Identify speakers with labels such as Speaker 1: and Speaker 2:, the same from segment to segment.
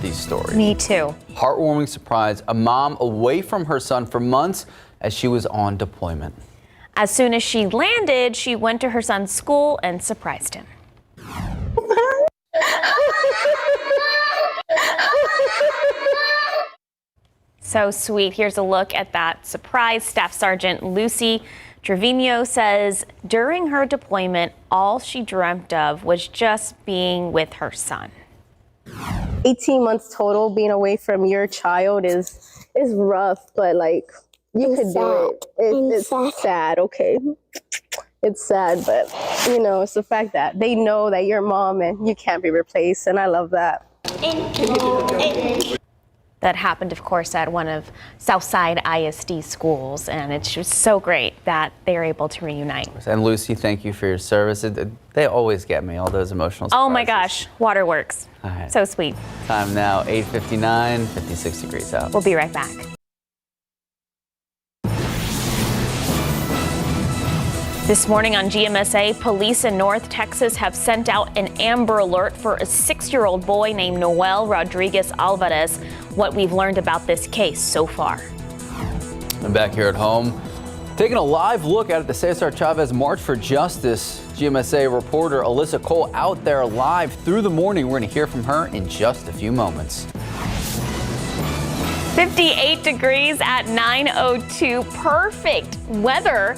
Speaker 1: these stories.
Speaker 2: Me too.
Speaker 1: Heartwarming surprise, a mom away from her son for months as she was on deployment.
Speaker 2: As soon as she landed, she went to her son's school and surprised him. So sweet. Here's a look at that surprise. Staff Sergeant Lucy Trevino says during her deployment, all she dreamt of was just being with her son.
Speaker 3: 18 months total being away from your child is rough, but like you could do it. It's sad, okay? It's sad, but you know, it's the fact that they know that you're mom and you can't be replaced, and I love that.
Speaker 2: That happened, of course, at one of Southside ISD schools, and it's just so great that they're able to reunite.
Speaker 1: And Lucy, thank you for your service. They always get me, all those emotional surprises.
Speaker 2: Oh my gosh, waterworks.
Speaker 1: All right.
Speaker 2: So sweet.
Speaker 1: Time now, 8:59, 56 degrees out.
Speaker 2: We'll be right back. This morning on GMSA, police in North Texas have sent out an Amber Alert for a 6-year-old boy named Noel Rodriguez Alvarez. What we've learned about this case so far.
Speaker 1: And back here at home, taking a live look at the Cesar Chavez March for Justice. GMSA reporter Alyssa Cole out there live through the morning. We're going to hear from her in just a few moments.
Speaker 2: 58 degrees at 9:02. Perfect weather.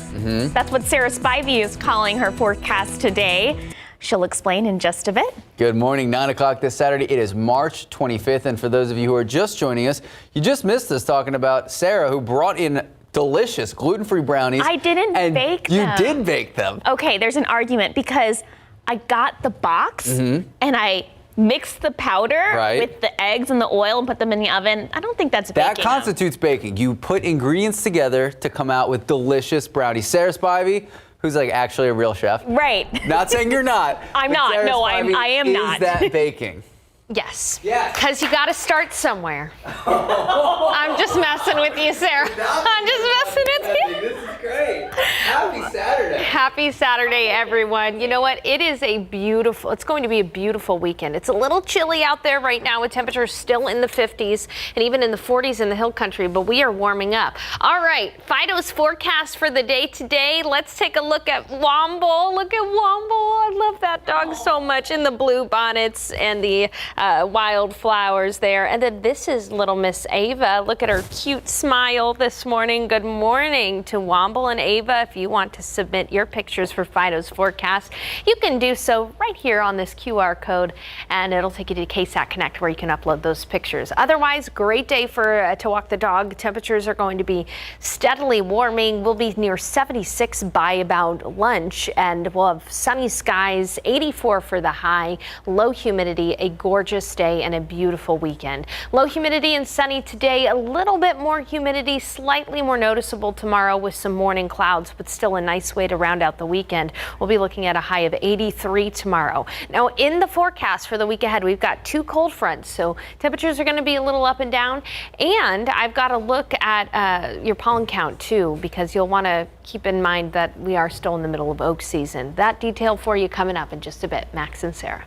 Speaker 2: That's what Sarah Spivey is calling her forecast today. She'll explain in just a bit.
Speaker 1: Good morning. 9 o'clock this Saturday. It is March 25th. And for those of you who are just joining us, you just missed us talking about Sarah, who brought in delicious gluten-free brownies.
Speaker 2: I didn't bake them.
Speaker 1: You did bake them.
Speaker 2: Okay, there's an argument because I got the box and I mixed the powder with the eggs and the oil and put them in the oven. I don't think that's baking.
Speaker 1: That constitutes baking. You put ingredients together to come out with delicious brownies. Sarah Spivey, who's like actually a real chef.
Speaker 2: Right.
Speaker 1: Not saying you're not.
Speaker 2: I'm not.
Speaker 1: Sarah
Speaker 2: No,
Speaker 1: Spivey,
Speaker 2: I am not.
Speaker 1: Is that baking?
Speaker 4: Yes.
Speaker 1: Yes.
Speaker 4: Because you got to start somewhere. I'm just messing with you, Sarah. I'm just messing with you.
Speaker 1: This is great. Happy Saturday.
Speaker 4: Happy Saturday, everyone. You know what? It's going to be a beautiful weekend. It's a little chilly out there right now with temperatures still in the 50s and even in the 40s in the hill country, but we are warming up. All right, Fido's forecast for the day today. Let's take a look at Womble. Look at Womble. I love that dog so much in the blue bonnets and the wildflowers there. And then this is little Miss Ava. Look at her cute smile this morning. Good morning to Womble and Ava. If you want to submit your pictures for Fido's forecast, you can do so right here on this QR code, and it'll take you to KSAT Connect where you can upload those pictures. Otherwise, great day for to walk the dog. Temperatures are going to be steadily warming. We'll be near 76 by about lunch, and we'll have sunny skies, 84 for the high, low humidity, a gorgeous day and a beautiful weekend. Low humidity and sunny today, a little bit more humidity, slightly more noticeable tomorrow with some morning clouds, but still a nice way to round out the weekend. We'll be looking at a high of 83 tomorrow. Now in the forecast for the week ahead, we've got 2 cold fronts, so temperatures are going to be a little up and down. And I've got to look at your pollen count too, because you'll want to keep in mind that we are still in the middle of oak season. That detail for you coming up in just a bit. Max and Sarah.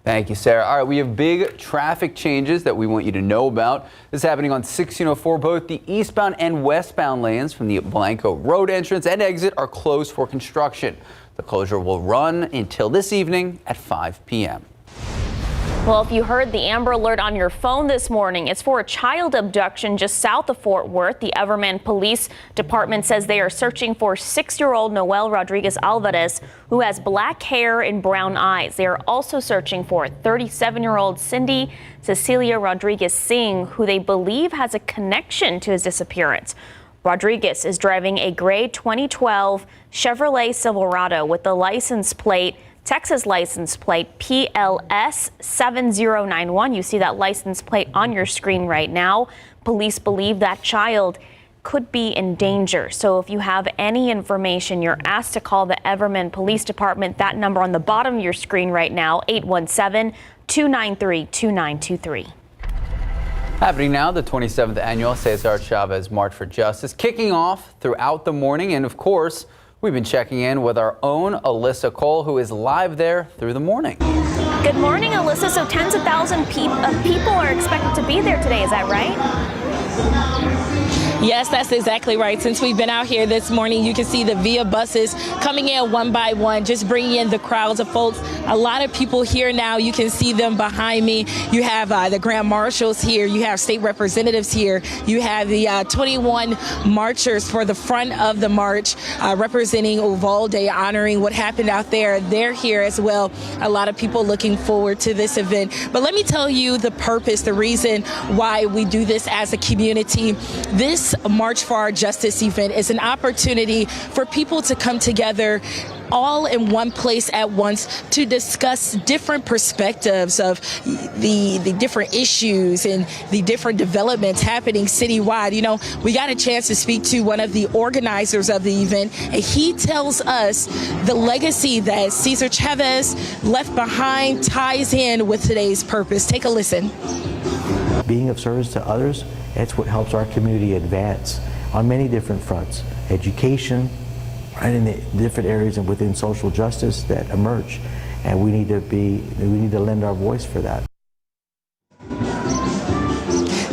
Speaker 1: Thank you, Sarah. All right, we have big traffic changes that we want you to know about. This is happening on 1604. Both the eastbound and westbound lanes from the Blanco Road entrance and exit are closed for construction. The closure will run until this evening at 5 p.m.
Speaker 2: Well, if you heard the Amber Alert on your phone this morning, it's for a child abduction just south of Fort Worth. The Everman Police Department says they are searching for 6-year-old Noel Rodriguez Alvarez, who has black hair and brown eyes. They are also searching for 37-year-old Cindy Cecilia Rodriguez Singh, who they believe has a connection to his disappearance. Rodriguez is driving a gray 2012 Chevrolet Silverado with the Texas license plate PLS 7091. You see that license plate on your screen right now. Police believe that child could be in danger. So if you have any information, you're asked to call the Everman Police Department. That number on the bottom of your screen right now, 817-293-2923.
Speaker 1: Happening now, the 27th annual Cesar Chavez March for Justice, kicking off throughout the morning. And of course, we've been checking in with our own Alyssa Cole, who is live there through the morning.
Speaker 2: Good morning, Alyssa. So tens of thousands of people are expected to be there today. Is that right?
Speaker 5: Yes, that's exactly right. Since we've been out here this morning, you can see the VIA buses coming in one by one, just bringing in the crowds of folks. A lot of people here now. You can see them behind me. You have the Grand Marshals here. You have state representatives here. You have the 21 marchers for the front of the march representing Uvalde, honoring what happened out there. They're here as well. A lot of people looking forward to this event. But let me tell you the purpose, the reason why we do this as a community. This March for Our Justice event is an opportunity for people to come together all in one place at once to discuss different perspectives of the different issues and the different developments happening citywide. You know, we got a chance to speak to one of the organizers of the event, and he tells us the legacy that Cesar Chavez left behind ties in with today's purpose. Take a listen.
Speaker 6: Being of service to others, that's what helps our community advance on many different fronts. Education, right, in the different areas and within social justice that emerge. And we need to lend our voice for that.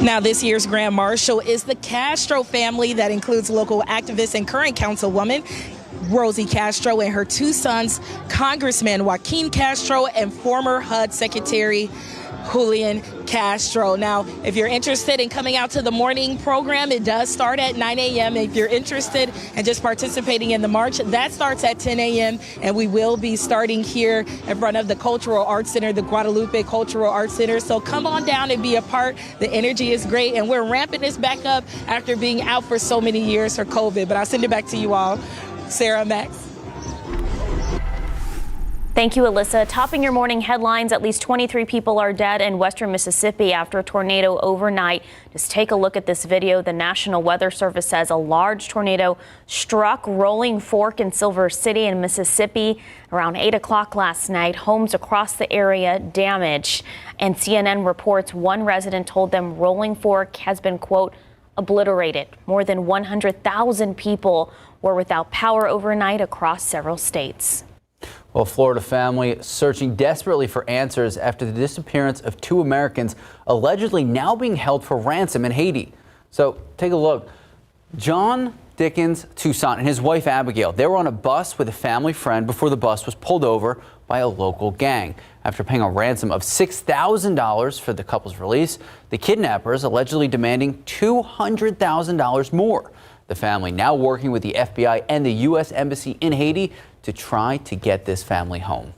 Speaker 5: Now, this year's Grand Marshal is the Castro family that includes local activist and current councilwoman Rosie Castro and her two sons, Congressman Joaquin Castro and former HUD Secretary Julian Castro. Now, if you're interested in coming out to the morning program, it does start at 9 a.m. If you're interested in just participating in the march, that starts at 10 a.m. And we will be starting here in front of the Cultural Arts Center, the Guadalupe Cultural Arts Center. So come on down and be a part. The energy is great, and we're ramping this back up after being out for so many years for COVID. But I'll send it back to you all. Sarah, Max.
Speaker 2: Thank you, Alyssa. Topping your morning headlines, at least 23 people are dead in western Mississippi after a tornado overnight. Just take a look at this video. The National Weather Service says a large tornado struck Rolling Fork in Silver City in Mississippi around 8 o'clock last night. Homes across the area damaged. And CNN reports one resident told them Rolling Fork has been, quote, obliterated. More than 100,000 people were without power overnight across several states.
Speaker 1: Well, a Florida family searching desperately for answers after the disappearance of two Americans allegedly now being held for ransom in Haiti. So take a look. John Dickens Toussaint and his wife Abigail, they were on a bus with a family friend before the bus was pulled over by a local gang. After paying a ransom of $6,000 for the couple's release, the kidnappers allegedly demanding $200,000 more. The family now working with the FBI and the U.S. Embassy in Haiti to try to get this family home.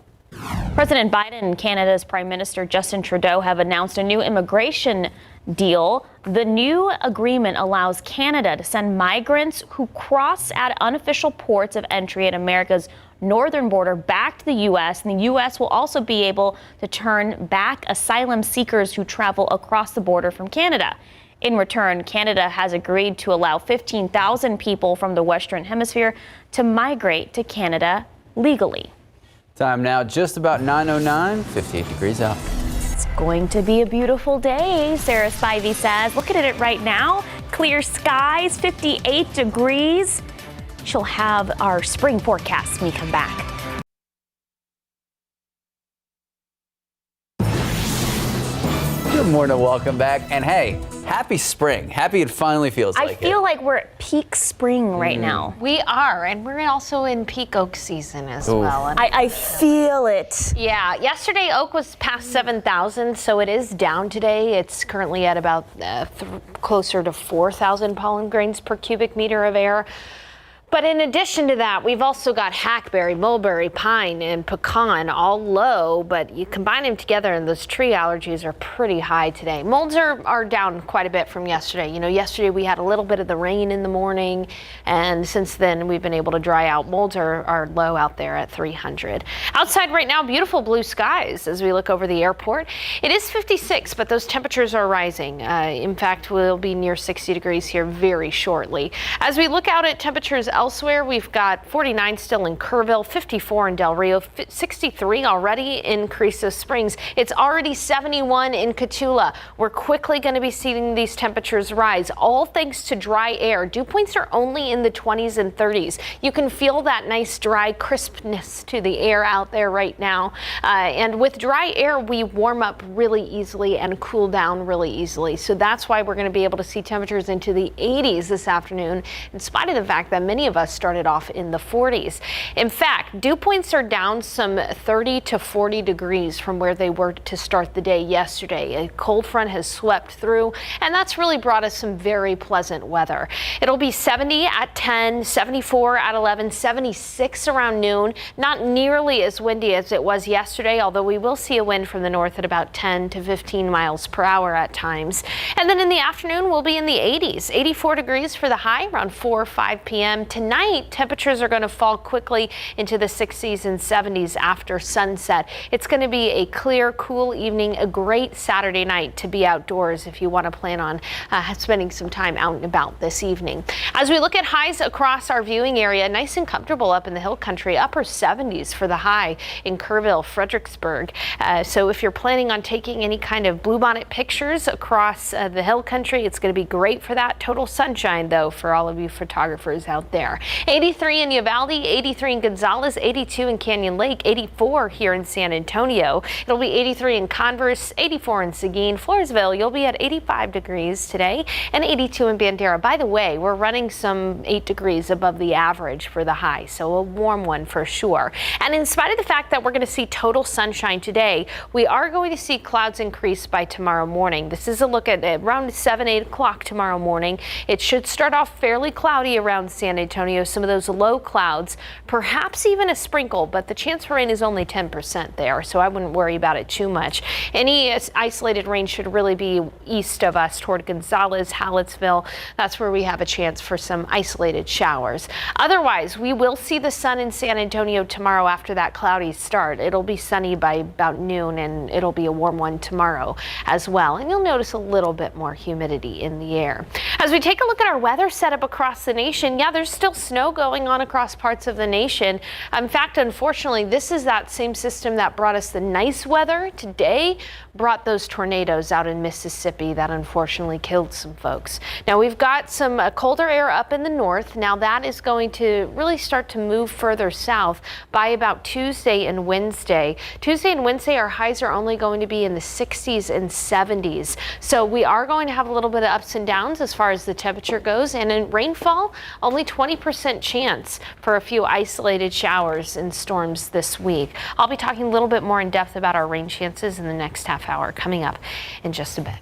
Speaker 2: President Biden and Canada's Prime Minister Justin Trudeau have announced a new immigration deal. The new agreement allows Canada to send migrants who cross at unofficial ports of entry at America's northern border back to the U.S. And the U.S. will also be able to turn back asylum seekers who travel across the border from Canada. In return, Canada has agreed to allow 15,000 people from the Western Hemisphere to migrate to Canada legally.
Speaker 1: Time now just about 9:09, 58 degrees out.
Speaker 2: It's going to be a beautiful day, Sarah Spivey says. Look at it right now. Clear skies, 58 degrees. She'll have our spring forecast when we come back.
Speaker 1: Good morning, welcome back. And hey, happy spring. Happy it finally feels like it.
Speaker 2: I feel like we're at peak spring right now.
Speaker 4: We are, and we're also in peak oak season as well. And
Speaker 2: I feel it.
Speaker 4: yeah, yesterday oak was past 7,000, so it is down today. It's currently at about closer to 4,000 pollen grains per cubic meter of air. But in addition to that, we've also got hackberry, mulberry, pine, and pecan all low, but you combine them together and those tree allergies are pretty high today. Molds are down quite a bit from yesterday. You know, yesterday we had a little bit of the rain in the morning, and since then we've been able to dry out. Molds are low out there at 300. Outside right now, beautiful blue skies as we look over the airport. It is 56, but those temperatures are rising. In fact, we'll be near 60 degrees here very shortly. As we look out at temperatures elsewhere, we've got 49 still in Kerrville, 54 in Del Rio, 63 already in Carrizo Springs. It's already 71 in Cotulla. We're quickly going to be seeing these temperatures rise, all thanks to dry air. Dew points are only in the 20s and 30s. You can feel that nice dry crispness to the air out there right now. And with dry air, we warm up really easily and cool down really easily. So that's why we're going to be able to see temperatures into the 80s this afternoon, in spite of the fact that many of us started off in the 40s. In fact, dew points are down some 30 to 40 degrees from where they were to start the day yesterday. A cold front has swept through, and that's really brought us some very pleasant weather. It'll be 70 at 10, 74 at 11, 76 around noon. Not nearly as windy as it was yesterday, although we will see a wind from the north at about 10 to 15 miles per hour at times. And then in the afternoon, we'll be in the 80s, 84 degrees for the high around 4 or 5 p.m. Tonight, temperatures are going to fall quickly into the 60s and 70s after sunset. It's going to be a clear, cool evening, a great Saturday night to be outdoors if you want to plan on spending some time out and about this evening. As we look at highs across our viewing area, nice and comfortable up in the hill country, upper 70s for the high in Kerrville, Fredericksburg. So if you're planning on taking any kind of bluebonnet pictures across the hill country, it's going to be great for that. Total sunshine, though, for all of you photographers out there. 83 in Uvalde, 83 in Gonzales, 82 in Canyon Lake, 84 here in San Antonio. It'll be 83 in Converse, 84 in Seguin. Floresville, you'll be at 85 degrees today, and 82 in Bandera. By the way, we're running some 8 degrees above the average for the high, so a warm one for sure. And in spite of the fact that we're going to see total sunshine today, we are going to see clouds increase by tomorrow morning. This is a look at around 7, 8 o'clock tomorrow morning. It should start off fairly cloudy around San Antonio, some of those low clouds, perhaps even a sprinkle, but the chance for rain is only 10% there, so I wouldn't worry about it too much. Any isolated rain should really be east of us toward Gonzales, Hallettsville. That's where we have a chance for some isolated showers. Otherwise, we will see the sun in San Antonio tomorrow after that cloudy start. It'll be sunny by about noon, and it'll be a warm one tomorrow as well. And you'll notice a little bit more humidity in the air. As we take a look at our weather setup across the nation, yeah, there's still snow going on across parts of the nation. In fact, unfortunately, this is that same system that brought us the nice weather today, brought those tornadoes out in Mississippi that unfortunately killed some folks. Now we've got some colder air up in the north. Now that is going to really start to move further south by about Tuesday and Wednesday. Tuesday and Wednesday, our highs are only going to be in the 60s and 70s. So we are going to have a little bit of ups and downs as far as the temperature goes. And in rainfall, only 20% chance for a few isolated showers and storms this week. I'll be talking a little bit more in depth about our rain chances in the next half hour coming up in just a bit.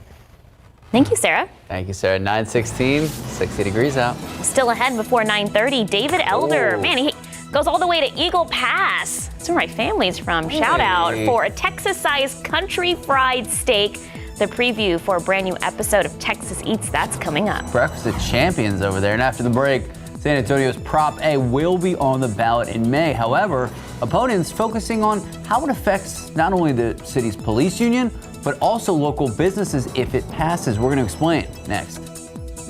Speaker 2: Thank you, Sarah.
Speaker 1: Thank you, Sarah. 9:16, 60 degrees out.
Speaker 2: Still ahead before 9:30, David Elder. Man, he goes all the way to Eagle Pass. That's where my family's from. Shout out for a Texas-sized country fried steak. The preview for a brand new episode of Texas Eats, that's coming up.
Speaker 1: Breakfast of Champions over there. And after the break, San Antonio's Prop A will be on the ballot in May. However, opponents focusing on how it affects not only the city's police union, but also local businesses if it passes. We're going to explain next.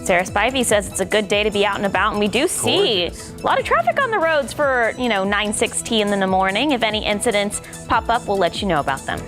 Speaker 2: Sarah Spivey says it's a good day to be out and about, and we do see a lot of traffic on the roads for, 9:16 in the morning. If any incidents pop up, we'll let you know about them.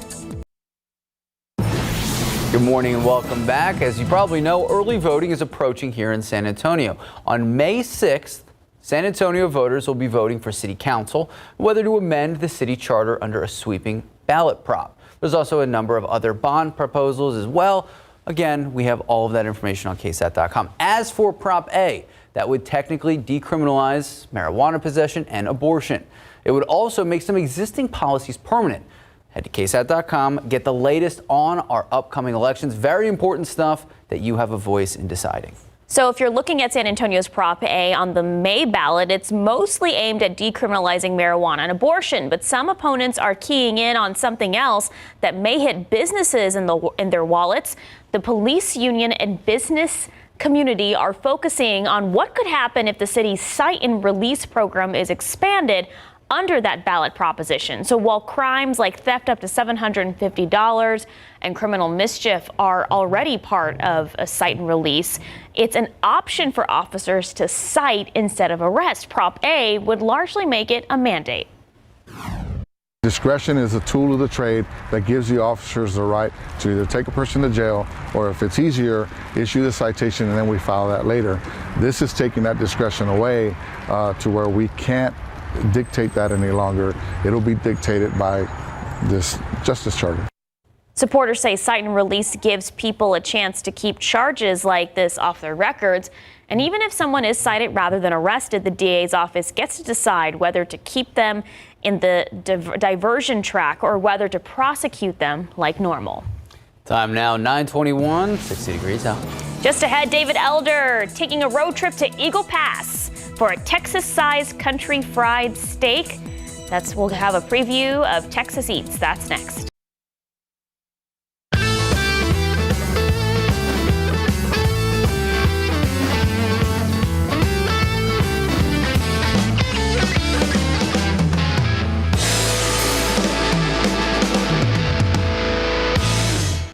Speaker 1: Good morning and welcome back. As you probably know, early voting is approaching here in San Antonio. On May 6th, San Antonio voters will be voting for city council, whether to amend the city charter under a sweeping ballot prop. There's also a number of other bond proposals as well. Again, we have all of that information on KSAT.com. As for Prop A, that would technically decriminalize marijuana possession and abortion. It would also make some existing policies permanent. Head to KSAT.com, get the latest on our upcoming elections. Very important stuff that you have a voice in deciding.
Speaker 2: So if you're looking at San Antonio's Prop A on the May ballot, it's mostly aimed at decriminalizing marijuana and abortion. But some opponents are keying in on something else that may hit businesses in their wallets. The police union and business community are focusing on what could happen if the city's cite and release program is expanded under that ballot proposition. So while crimes like theft up to $750 and criminal mischief are already part of a cite and release, it's an option for officers to cite instead of arrest. Prop A would largely make it a mandate.
Speaker 7: Discretion is a tool of the trade that gives the officers the right to either take a person to jail, or if it's easier, issue the citation and then we file that later. This is taking that discretion away to where we can't dictate that any longer. It'll be dictated by this Justice Charter.
Speaker 2: Supporters say cite and release gives people a chance to keep charges like this off their records. And even if someone is cited rather than arrested, the DA's office gets to decide whether to keep them in the diversion track or whether to prosecute them like normal.
Speaker 1: Time now 9:21, 60 degrees out.
Speaker 2: Just ahead, David Elder taking a road trip to Eagle Pass for a Texas-sized country fried steak. We'll have a preview of Texas Eats. That's next.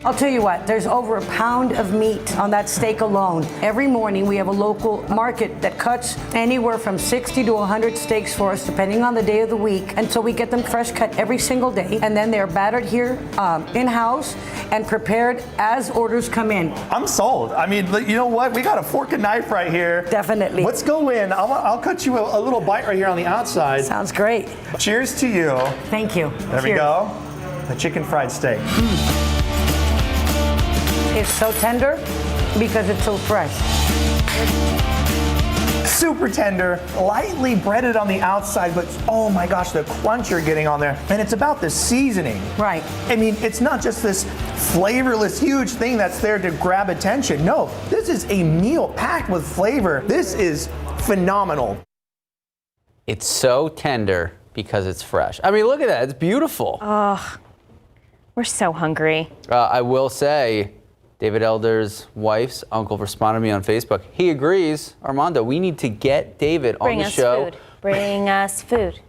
Speaker 8: I'll tell you what, there's over a pound of meat on that steak alone. Every morning we have a local market that cuts anywhere from 60 to 100 steaks for us, depending on the day of the week. And so we get them fresh cut every single day. And then they're battered here in-house and prepared as orders come in.
Speaker 9: I'm sold. I mean, you know what? We got a fork and knife right here.
Speaker 8: Definitely.
Speaker 9: Let's go in. I'll cut you a little bite right here on the outside.
Speaker 8: Sounds great.
Speaker 9: Cheers to you.
Speaker 8: Thank you.
Speaker 9: There we go. The chicken fried steak.
Speaker 8: It's so tender because it's so fresh.
Speaker 9: Super tender, lightly breaded on the outside, but oh my gosh, the crunch you're getting on there. And it's about the seasoning.
Speaker 8: Right.
Speaker 9: I mean, it's not just this flavorless, huge thing that's there to grab attention. No, this is a meal packed with flavor. This is phenomenal.
Speaker 1: It's so tender because it's fresh. I mean, look at that. It's beautiful.
Speaker 2: We're so hungry.
Speaker 1: I will say, David Elder's wife's uncle responded to me on Facebook. He agrees. Armando, we need to get David on the show.
Speaker 2: Food. Bring us food.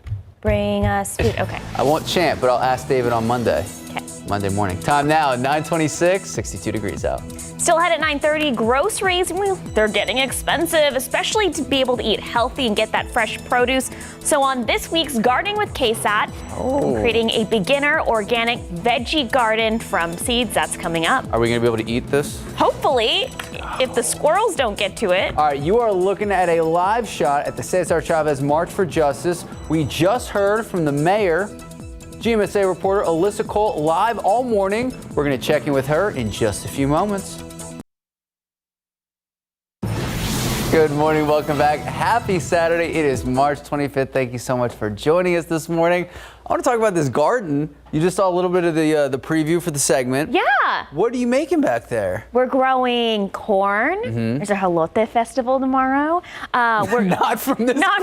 Speaker 2: Bring us food. Okay.
Speaker 1: I won't chant, but I'll ask David on Monday.
Speaker 2: Okay.
Speaker 1: Monday morning. Time now, 9:26, 62 degrees out.
Speaker 2: Still ahead at 9:30, groceries, well, they're getting expensive, especially to be able to eat healthy and get that fresh produce. So on this week's Gardening with KSAT, I'm creating a beginner organic veggie garden from seeds. That's coming up.
Speaker 1: Are we going to be able to eat this?
Speaker 2: Hopefully, if the squirrels don't get to it.
Speaker 1: All right, you are looking at a live shot at the Cesar Chavez March for Justice. We just heard from the mayor. GMSA reporter Alyssa Cole live all morning. We're going to check in with her in just a few moments. Good morning, welcome back. Happy Saturday. It is March 25th. Thank you so much for joining us this morning. I want to talk about this garden. You just saw a little bit of the preview for the segment.
Speaker 2: Yeah.
Speaker 1: What are you making back there?
Speaker 2: We're growing corn. There's a Jalote festival tomorrow. We're
Speaker 1: Not from this
Speaker 2: not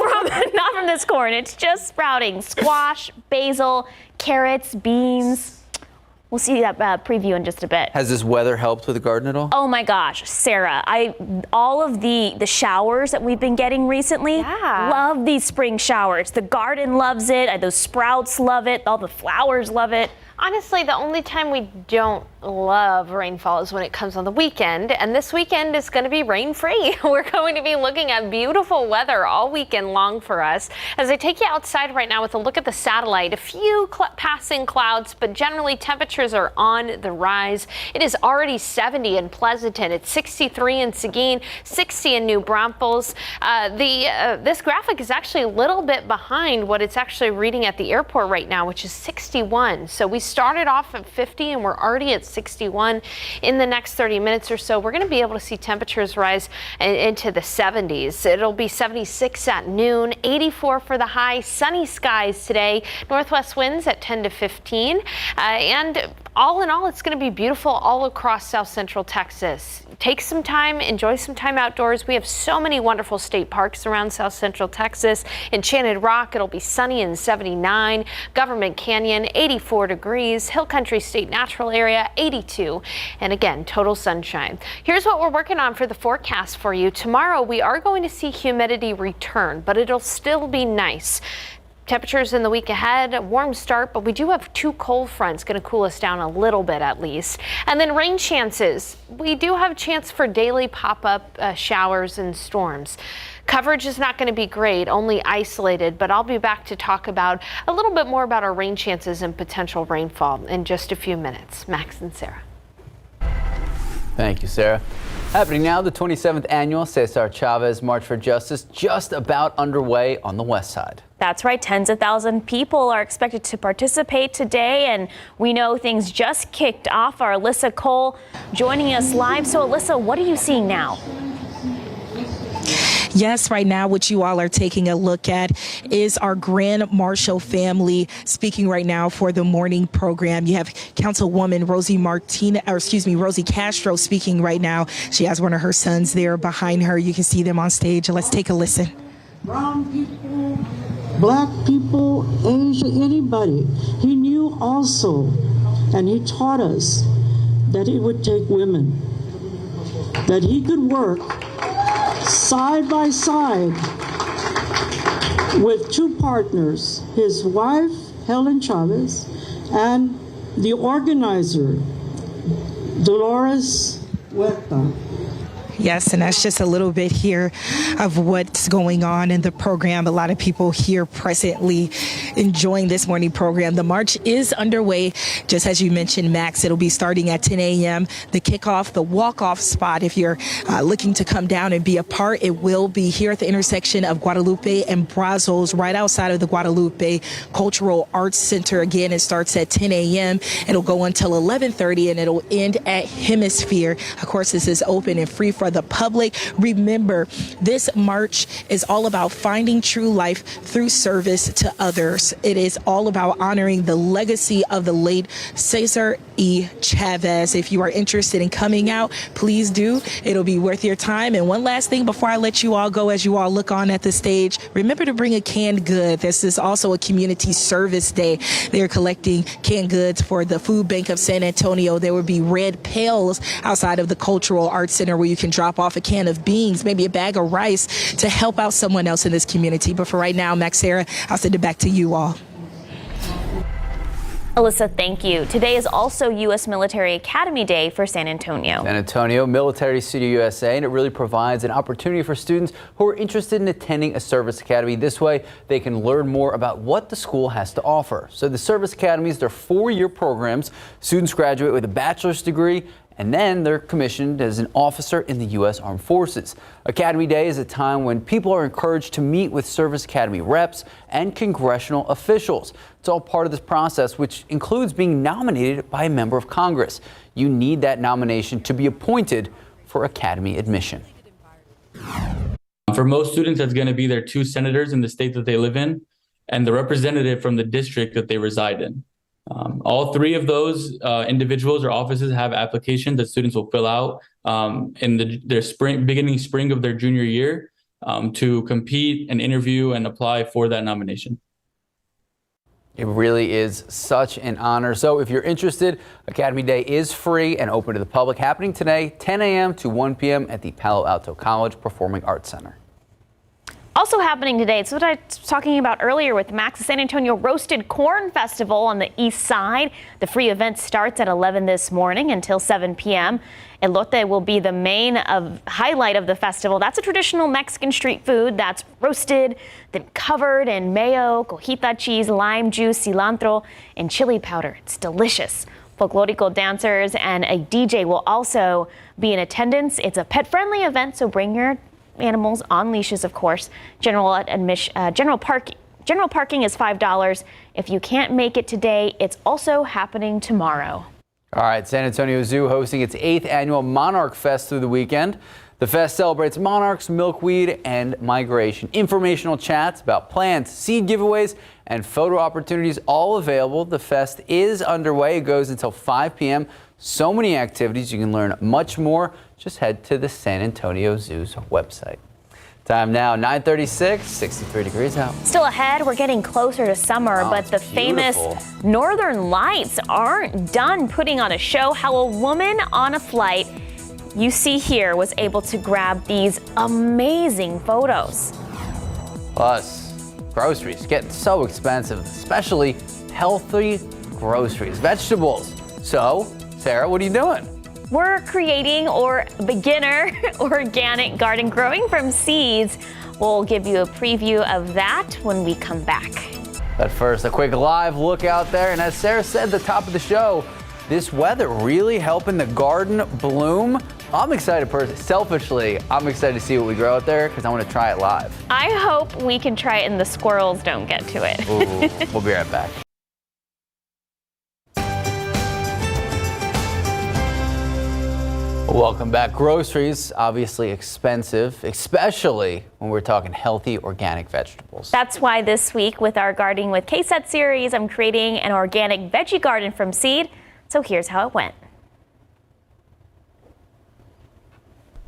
Speaker 2: from this corn. It's just sprouting squash, basil, carrots, beans. We'll see that preview in just a bit.
Speaker 1: Has this weather helped with the garden at all?
Speaker 2: Oh my gosh, Sarah, all of the showers that we've been getting recently, love these spring showers. The garden loves it, those sprouts love it, all the flowers love it.
Speaker 4: Honestly, the only time we don't love rainfall is when it comes on the weekend, and this weekend is going to be rain-free. We're going to be looking at beautiful weather all weekend long for us. As I take you outside right now with a look at the satellite, a few passing clouds, but generally temperatures are on the rise. It is already 70 in Pleasanton. It's 63 in Seguin, 60 in New Braunfels. This graphic is actually a little bit behind what it's actually reading at the airport right now, which is 61. So we started off at 50 and we're already at 61. In the next 30 minutes or so, we're going to be able to see temperatures rise into the 70s. It'll be 76 at noon, 84 for the high, sunny skies today, northwest winds at 10 to 15. And all in all, it's going to be beautiful all across South Central Texas. Take some time, enjoy some time outdoors. We have so many wonderful state parks around South Central Texas. Enchanted Rock, it'll be sunny and 79. Government Canyon, 84 degrees. Hill Country State Natural Area, 82. And again, total sunshine. Here's what we're working on for the forecast for you. Tomorrow, we are going to see humidity return, but it'll still be nice. Temperatures in the week ahead, a warm start, but we do have 2 cold fronts going to cool us down a little bit at least. And then rain chances. We do have a chance for daily pop-up showers and storms. Coverage is not going to be great, only isolated, but I'll be back to talk about a little bit more about our rain chances and potential rainfall in just a few minutes. Max and Sarah.
Speaker 1: Thank you, Sarah. Happening now, the 27th annual Cesar Chavez March for Justice just about underway on the west side.
Speaker 2: That's right. Tens of thousands of people are expected to participate today, and we know things just kicked off. Our Alyssa Cole joining us live. So, Alyssa, what are you seeing now?
Speaker 5: Yes, right now what you all are taking a look at is our Grand Marshal family speaking right now for the morning program. You have Councilwoman Rosie Castro speaking right now. She has one of her sons there behind her. You can see them on stage. Let's take a listen.
Speaker 10: Brown people, black people, Asian, anybody. He knew also, and he taught us that it would take women, that he could work side by side with 2 partners, his wife, Helen Chavez, and the organizer, Dolores Huerta.
Speaker 5: Yes, and that's just a little bit here of what's going on in the program. A lot of people here presently enjoying this morning program. The march is underway, just as you mentioned, Max. It'll be starting at 10 a.m. The kickoff, the walk-off spot, if you're looking to come down and be a part, it will be here at the intersection of Guadalupe and Brazos, right outside of the Guadalupe Cultural Arts Center. Again, it starts at 10 a.m. It'll go until 11:30, and it'll end at Hemisphere. Of course, this is open and free for the public. Remember, this march is all about finding true life through service to others. It is all about honoring the legacy of the late Cesar E. Chavez. If you are interested in coming out, please do. It'll be worth your time. And one last thing before I let you all go, as you all look on at the stage, remember to bring a canned good. This is also a community service day. They're collecting canned goods for the Food Bank of San Antonio. There will be red pails outside of the Cultural Arts Center where you can drop off a can of beans, maybe a bag of rice to help out someone else in this community. But for right now, Max, Sarah, I'll send it back to you all.
Speaker 2: Alyssa, thank you. Today is also U.S. Military Academy Day for San Antonio.
Speaker 1: San Antonio Military Studio USA, and it really provides an opportunity for students who are interested in attending a service academy. This way, they can learn more about what the school has to offer. So the service academies, they're 4-year programs. Students graduate with a bachelor's degree, and then they're commissioned as an officer in the U.S. Armed Forces. Academy Day is a time when people are encouraged to meet with service academy reps and congressional officials. It's all part of this process, which includes being nominated by a member of Congress. You need that nomination to be appointed for academy admission.
Speaker 11: For most students, that's going to be their 2 senators in the state that they live in and the representative from the district that they reside in. All 3 of those individuals or offices have applications that students will fill out in their beginning spring of their junior year to compete and interview and apply for that nomination.
Speaker 1: It really is such an honor. So if you're interested, Academy Day is free and open to the public, happening today, 10 a.m. to 1 p.m. at the Palo Alto College Performing Arts Center.
Speaker 2: Also happening today, it's what I was talking about earlier with Max, the San Antonio Roasted Corn Festival on the east side. The free event starts at 11 this morning until 7 p.m. Elote will be the main highlight of the festival. That's a traditional Mexican street food that's roasted, then covered in mayo, cojita cheese, lime juice, cilantro, and chili powder. It's delicious. Folklorico dancers and a DJ will also be in attendance. It's a pet-friendly event, so bring your animals on leashes, of course. General parking is $5. If you can't make it today, it's also happening tomorrow.
Speaker 1: All right, San Antonio Zoo hosting its 8th annual Monarch Fest through the weekend. The fest celebrates monarchs, milkweed, and migration. Informational chats about plants, seed giveaways, and photo opportunities all available. The fest is underway. It goes until 5 p.m. So many activities. You can learn much more. Just head to the San Antonio Zoo's website. Time now, 9:36, 63 degrees out.
Speaker 2: Still ahead, we're getting closer to summer, but the famous Northern Lights aren't done putting on a show. How a woman on a flight you see here was able to grab these amazing photos.
Speaker 1: Plus, groceries getting so expensive, especially healthy groceries, vegetables. So, Sarah, what are you doing?
Speaker 2: We're creating beginner organic garden growing from seeds. We'll give you a preview of that when we come back.
Speaker 1: But first, a quick live look out there. And as Sarah said at the top of the show, this weather really helping the garden bloom. I'm excited selfishly, I'm excited to see what we grow out there because I want to try it live.
Speaker 2: I hope we can try it and the squirrels don't get to it.
Speaker 1: Ooh, we'll be right back. Welcome back. Groceries, obviously expensive, especially when we're talking healthy organic vegetables.
Speaker 2: That's why this week with our Gardening with KSAT series, I'm creating an organic veggie garden from seed. So here's how it went.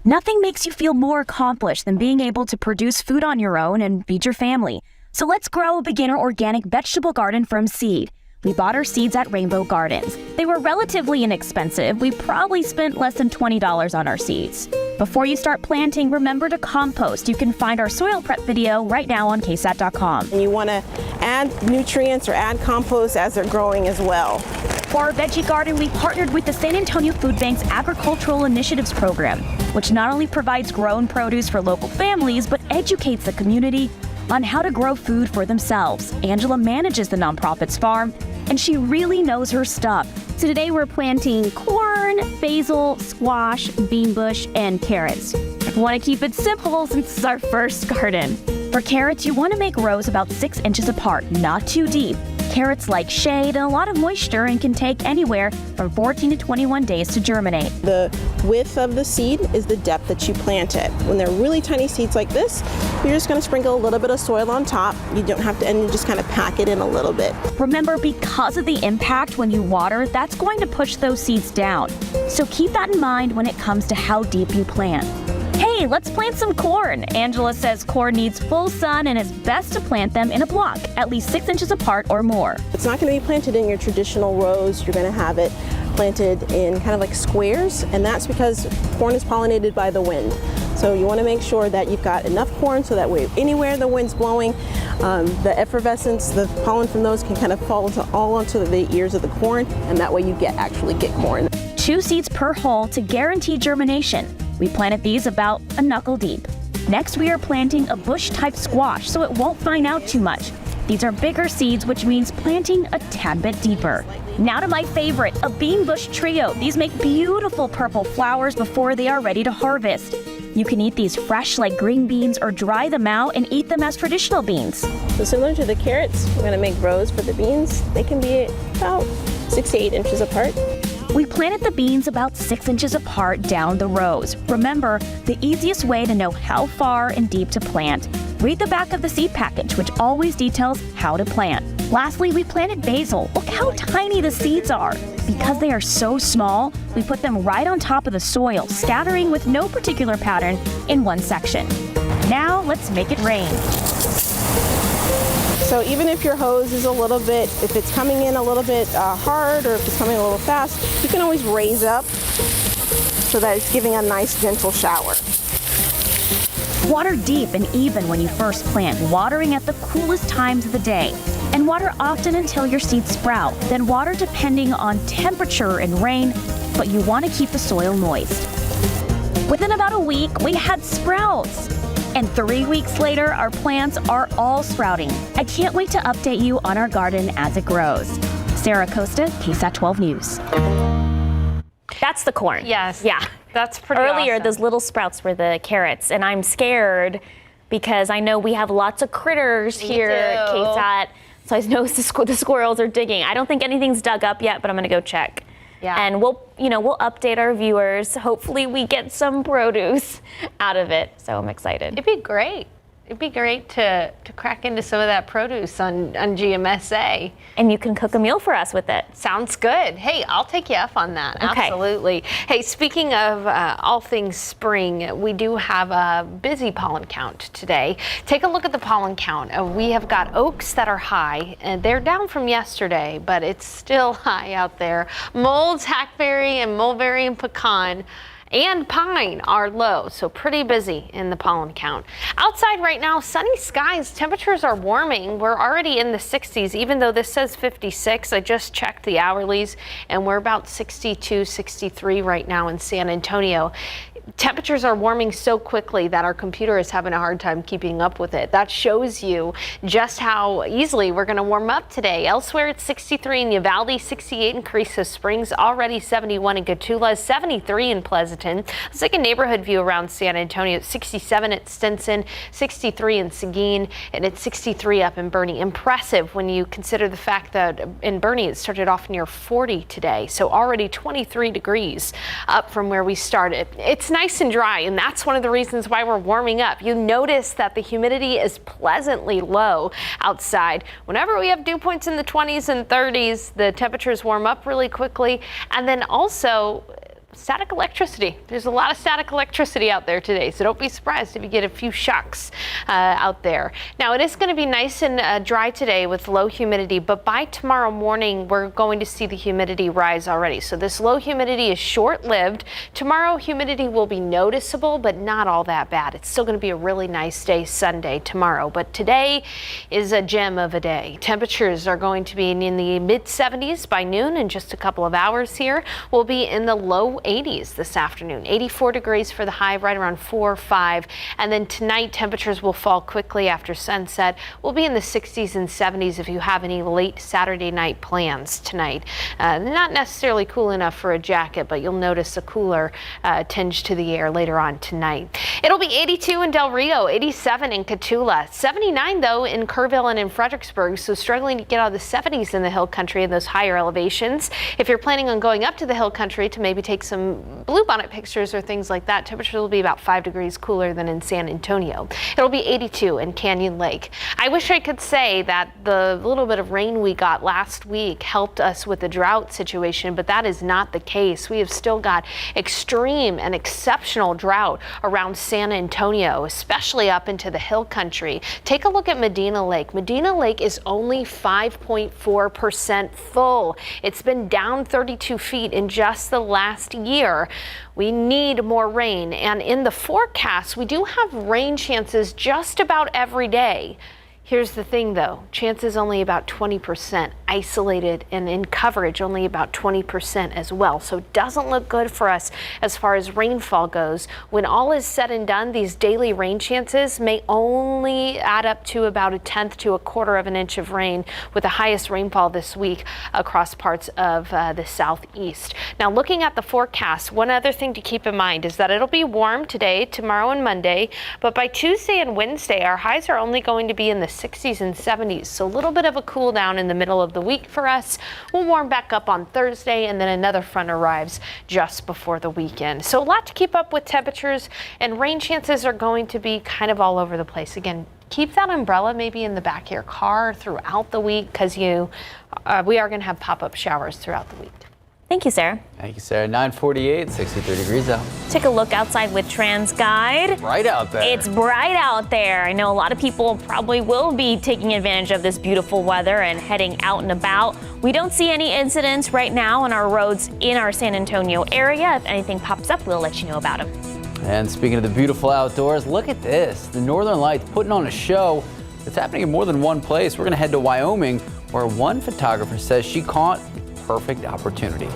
Speaker 12: Nothing makes you feel more accomplished than being able to produce food on your own and feed your family. So let's grow a beginner organic vegetable garden from seed. We bought our seeds at Rainbow Gardens. They were relatively inexpensive. We probably spent less than $20 on our seeds. Before you start planting, remember to compost. You can find our soil prep video right now on KSAT.com.
Speaker 13: And you want to add nutrients or add compost as they're growing as well.
Speaker 12: For our veggie garden, we partnered with the San Antonio Food Bank's Agricultural Initiatives Program, which not only provides grown produce for local families, but educates the community on how to grow food for themselves. Angela manages the nonprofit's farm, and she really knows her stuff.
Speaker 14: So today we're planting corn, basil, squash, bean bush, and carrots.
Speaker 12: We want to keep it simple since it's our first garden. For carrots, you want to make rows about 6 inches apart, not too deep. Carrots like shade and a lot of moisture and can take anywhere from 14 to 21 days to germinate.
Speaker 13: The width of the seed is the depth that you plant it. When they're really tiny seeds like this, you're just going to sprinkle a little bit of soil on top. You don't have to, and you just kind of pack it in a little bit.
Speaker 12: Remember, because of the impact when you water, that's going to push those seeds down. So keep that in mind when it comes to how deep you plant. Hey, let's plant some corn. Angela says corn needs full sun and it's best to plant them in a block, at least 6 inches apart or more.
Speaker 13: It's not going to be planted in your traditional rows. You're going to have it planted in kind of like squares, and that's because corn is pollinated by the wind. So you want to make sure that you've got enough corn so that way anywhere the wind's blowing, the effervescence, the pollen from those can kind of fall all onto the ears of the corn, and that way you actually get corn.
Speaker 12: 2 seeds per hole to guarantee germination. We planted these about a knuckle deep. Next, we are planting a bush-type squash so it won't vine out too much. These are bigger seeds, which means planting a tad bit deeper. Now to my favorite, a bean bush trio. These make beautiful purple flowers before they are ready to harvest. You can eat these fresh like green beans or dry them out and eat them as traditional beans.
Speaker 13: So similar to the carrots, we're going to make rows for the beans. They can be about 6 to 8 inches apart.
Speaker 12: We planted the beans about 6 inches apart down the rows. Remember, the easiest way to know how far and deep to plant, read the back of the seed package, which always details how to plant. Lastly, we planted basil. Look how tiny the seeds are. Because they are so small, we put them right on top of the soil, scattering with no particular pattern in one section. Now let's make it rain.
Speaker 13: So even if your hose is a little bit, if it's coming in a little bit hard or if it's coming a little fast, you can always raise up so that it's giving a nice gentle shower.
Speaker 12: Water deep and even when you first plant, watering at the coolest times of the day. And water often until your seeds sprout, then water depending on temperature and rain, but you want to keep the soil moist. Within about a week, we had sprouts. And 3 weeks later, our plants are all sprouting. I can't wait to update you on our garden as it grows. Sarah Costa, KSAT 12 News.
Speaker 2: That's the corn.
Speaker 4: Yes.
Speaker 2: Yeah.
Speaker 4: That's pretty
Speaker 2: Earlier,
Speaker 4: awesome.
Speaker 2: those little sprouts were the carrots, and I'm scared because I know we have lots of critters here at KSAT, so I know the squirrels are digging. I don't think anything's dug up yet, but I'm gonna go check.
Speaker 4: Yeah.
Speaker 2: And we'll update our viewers. Hopefully we get some produce out of it. So I'm excited.
Speaker 4: It'd be great. It'd be great to crack into some of that produce on GMSA.
Speaker 2: And you can cook a meal for us with it.
Speaker 4: Sounds good. Hey, I'll take you up on that.
Speaker 2: Okay.
Speaker 4: Absolutely. Hey, speaking of all things spring, we do have a busy pollen count today. Take a look at the pollen count. We have got oaks that are high, and they're down from yesterday, but it's still high out there. Molds, hackberry, and mulberry and pecan. and pine are low, so pretty busy in the pollen count. Outside right now, sunny skies, temperatures are warming. We're already in the 60s, even though this says 56. I just checked the hourlies and we're about 62, 63 right now in San Antonio. Temperatures are warming so quickly that our computer is having a hard time keeping up with it. That shows you just how easily we're going to warm up today. Elsewhere, it's 63 in Uvalde, 68 in Carrizo Springs, already 71 in Cotulla, 73 in Pleasanton. Let's take a neighborhood view around San Antonio. It's 67 at Stinson, 63 in Seguin, and it's 63 up in Boerne. Impressive when you consider the fact that in Boerne it started off near 40 today, so already 23 degrees up from where we started. It's nice and dry, and that's one of the reasons why we're warming up. You notice that the humidity is pleasantly low outside. Whenever we have dew points in the 20s and 30s, the temperatures warm up really quickly. And then also static electricity. There's a lot of static electricity out there today, so don't be surprised if you get a few shocks out there. Now, it is going to be nice and dry today with low humidity, but by tomorrow morning, we're going to see the humidity rise already. So this low humidity is short-lived. Tomorrow, humidity will be noticeable, but not all that bad. It's still going to be a really nice day Sunday tomorrow, but today is a gem of a day. Temperatures are going to be in the mid-70s by noon in just a couple of hours here. We'll be in the low 80s this afternoon. 84 degrees for the high, right around 4 or 5. And then tonight, temperatures will fall quickly after sunset. We'll be in the 60s and 70s if you have any late Saturday night plans tonight. Not necessarily cool enough for a jacket, but you'll notice a cooler tinge to the air later on tonight. It'll be 82 in Del Rio, 87 in Cotulla, 79 though in Kerrville and in Fredericksburg, so struggling to get out of the 70s in the hill country and those higher elevations. If you're planning on going up to the hill country to maybe take some bluebonnet pictures or things like that, temperatures will be about 5 degrees cooler than in San Antonio. It'll be 82 in Canyon Lake. I wish I could say that the little bit of rain we got last week helped us with the drought situation, but that is not the case. We have still got extreme and exceptional drought around San Antonio, especially up into the hill country. Take a look at Medina Lake. Medina Lake is only 5.4% full. It's been down 32 feet in just the last year. We need more rain, and in the forecast we do have rain chances just about every day. Here's the thing though, chances only about 20%, isolated, and in coverage only about 20% as well. So it doesn't look good for us as far as rainfall goes. When all is said and done, these daily rain chances may only add up to about 1/10 to 1/4 of an inch of rain, with the highest rainfall this week across parts of the southeast. Now, looking at the forecast, one other thing to keep in mind is that it'll be warm today, tomorrow, and Monday, but by Tuesday and Wednesday, our highs are only going to be in the 60s and 70s, so a little bit of a cool down in the middle of the week for us. We'll warm back up on Thursday, and then another front arrives just before the weekend. So a lot to keep up with temperatures, and rain chances are going to be kind of all over the place. Again, keep that umbrella maybe in the back of your car throughout the week, because we are going to have pop-up showers throughout the week.
Speaker 2: Thank you, Sarah.
Speaker 1: Thank you, Sarah. 9:48, 63 degrees out.
Speaker 2: Take a look outside with TransGuide.
Speaker 1: Bright out there.
Speaker 2: It's bright out there. I know a lot of people probably will be taking advantage of this beautiful weather and heading out and about. We don't see any incidents right now on our roads in our San Antonio area. If anything pops up, we'll let you know about them.
Speaker 1: And speaking of the beautiful outdoors, look at this. The Northern Lights putting on a show. It's happening in more than one place. We're going to head to Wyoming, where one photographer says she caught perfect opportunity.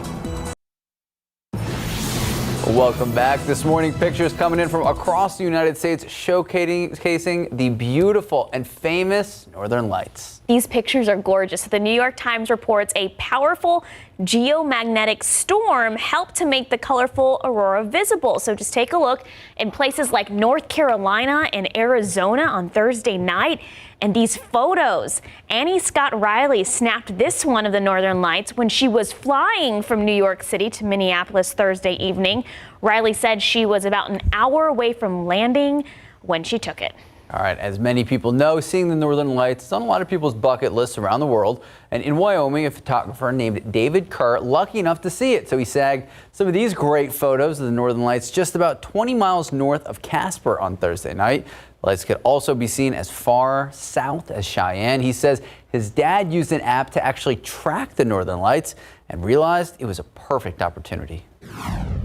Speaker 1: Welcome back. This morning, pictures coming in from across the United States showcasing the beautiful and famous Northern Lights.
Speaker 2: These pictures are gorgeous. The New York Times reports a powerful geomagnetic storm helped to make the colorful aurora visible. So just take a look in places like North Carolina and Arizona on Thursday night. And these photos, Annie Scott Riley snapped this one of the Northern Lights when she was flying from New York City to Minneapolis Thursday evening. Riley said she was about an hour away from landing when she took it.
Speaker 1: All right, as many people know, seeing the Northern Lights is on a lot of people's bucket lists around the world. And in Wyoming, a photographer named David Kerr, lucky enough to see it. So he snagged some of these great photos of the Northern Lights just about 20 miles north of Casper on Thursday night. The lights could also be seen as far south as Cheyenne. He says his dad used an app to actually track the Northern Lights and realized it was a perfect opportunity.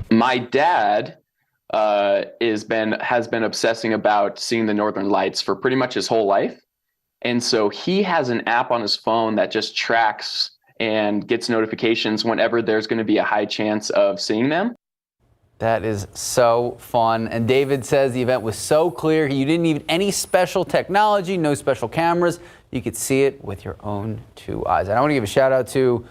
Speaker 15: My dad has been obsessing about seeing the Northern Lights for pretty much his whole life. And so he has an app on his phone that just tracks and gets notifications whenever there's going to be a high chance of seeing them.
Speaker 1: That is so fun. And David says the event was so clear. You didn't need any special technology, no special cameras. You could see it with your own 2 eyes. And I want to give a shout out to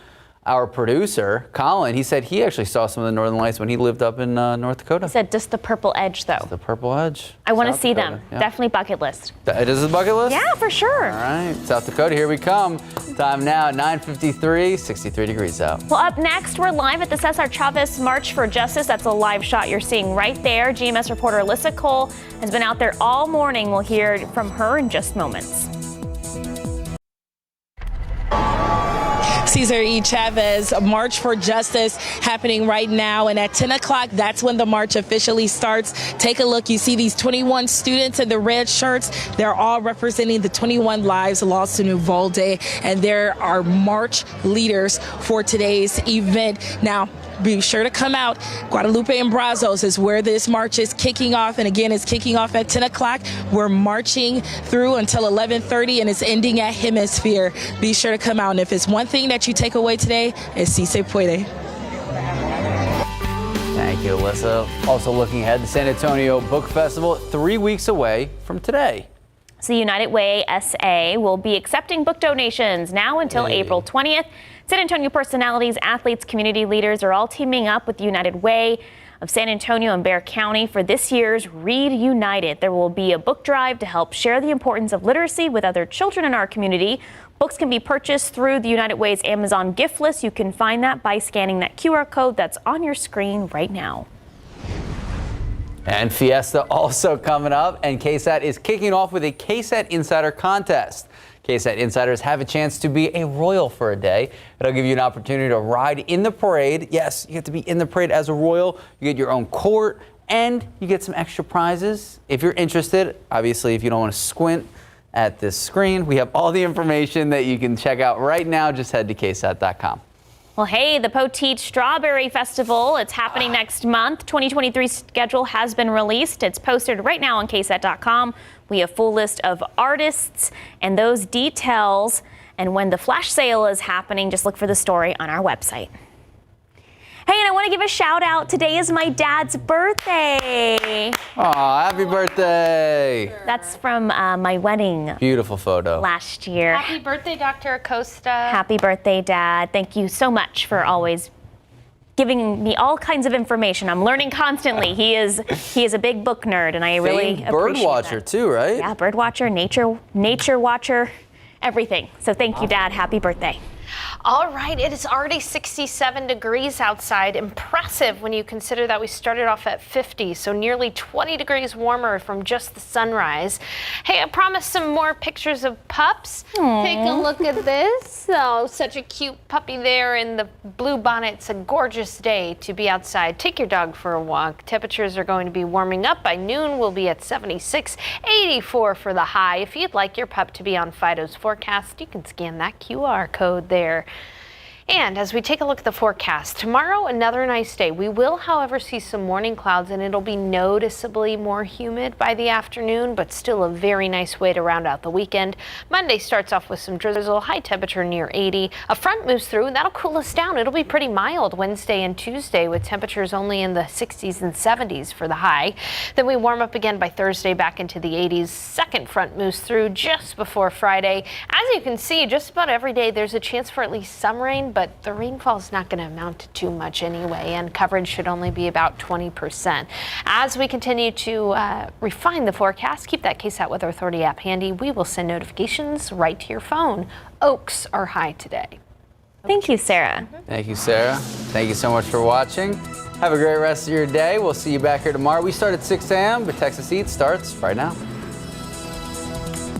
Speaker 1: our producer, Colin. He said he actually saw some of the Northern Lights when he lived up in North Dakota.
Speaker 2: He said just the purple edge, though.
Speaker 1: Just the purple edge.
Speaker 2: I want to
Speaker 1: South
Speaker 2: see
Speaker 1: Dakota.
Speaker 2: them.
Speaker 1: Yeah.
Speaker 2: Definitely bucket list.
Speaker 1: It is a bucket list?
Speaker 2: Yeah, for sure.
Speaker 1: All right, South Dakota, here we come. Time now, 9:53, 63 degrees out.
Speaker 2: Well, up next, we're live at the Cesar Chavez March for Justice. That's a live shot you're seeing right there. GMS reporter Alyssa Cole has been out there all morning. We'll hear from her in just moments.
Speaker 5: Cesar E. Chavez March for Justice happening right now, and at 10 o'clock, that's when the march officially starts. Take a look. You see these 21 students in the red shirts. They're all representing the 21 lives lost in Uvalde, and there are march leaders for today's event. Now, be sure to come out. Guadalupe and Brazos is where this march is kicking off. And again, it's kicking off at 10 o'clock. We're marching through until 11:30 and it's ending at Hemisphere. Be sure to come out. And if it's one thing that you take away today, it's Si Se Puede.
Speaker 1: Thank you, Alyssa. Also looking ahead, the San Antonio Book Festival, 3 weeks away from today.
Speaker 2: So United Way SA will be accepting book donations now until April 20th. San Antonio personalities, athletes, community leaders are all teaming up with United Way of San Antonio and Bexar County for this year's Read United. There will be a book drive to help share the importance of literacy with other children in our community. Books can be purchased through the United Way's Amazon gift list. You can find that by scanning that QR code that's on your screen right now.
Speaker 1: And Fiesta also coming up, and KSAT is kicking off with a KSAT Insider contest. KSAT Insiders have a chance to be a Royal for a day. It'll give you an opportunity to ride in the parade. Yes, you get to be in the parade as a Royal. You get your own court, and you get some extra prizes. If you're interested, obviously, if you don't want to squint at this screen, we have all the information that you can check out right now. Just head to KSAT.com.
Speaker 2: Well, hey, the Poteet Strawberry Festival, it's happening next month. 2023 schedule has been released. It's posted right now on KSAT.com. We have a full list of artists and those details. And when the flash sale is happening, just look for the story on our website. Hey, and I want to give a shout out. Today is my dad's birthday.
Speaker 1: Aw, happy birthday.
Speaker 2: That's from my wedding.
Speaker 1: Beautiful photo.
Speaker 2: Last year.
Speaker 4: Happy birthday, Dr. Acosta.
Speaker 2: Happy birthday, Dad. Thank you so much for always giving me all kinds of information. I'm learning constantly. He is a big book nerd, and I really appreciate
Speaker 1: bird watcher
Speaker 2: that.
Speaker 1: too, right?
Speaker 2: Yeah, bird watcher, nature watcher, everything. So thank you, Dad. Happy birthday.
Speaker 4: All right, it is already 67 degrees outside. Impressive when you consider that we started off at 50, so nearly 20 degrees warmer from just the sunrise. Hey, I promised some more pictures of pups.
Speaker 2: Aww.
Speaker 4: Take a look at this. Oh, such a cute puppy there in the blue bonnet. It's a gorgeous day to be outside. Take your dog for a walk. Temperatures are going to be warming up. By noon, we'll be at 76, 84 for the high. If you'd like your pup to be on Fido's forecast, you can scan that QR code there. And as we take a look at the forecast, tomorrow another nice day. We will, however, see some morning clouds and it'll be noticeably more humid by the afternoon, but still a very nice way to round out the weekend. Monday starts off with some drizzle, high temperature near 80. A front moves through and that'll cool us down. It'll be pretty mild Wednesday and Tuesday with temperatures only in the 60s and 70s for the high. Then we warm up again by Thursday back into the 80s. Second front moves through just before Friday. As you can see, just about every day there's a chance for at least some rain, but the rainfall is not going to amount to too much anyway, and coverage should only be about 20%. As we continue to refine the forecast, keep that KSAT Weather Authority app handy. We will send notifications right to your phone. Oaks are high today.
Speaker 2: Thank you, Sarah.
Speaker 1: Thank you, Sarah. Thank you so much for watching. Have a great rest of your day. We'll see you back here tomorrow. We start at 6 a.m., but Texas Eat starts right now.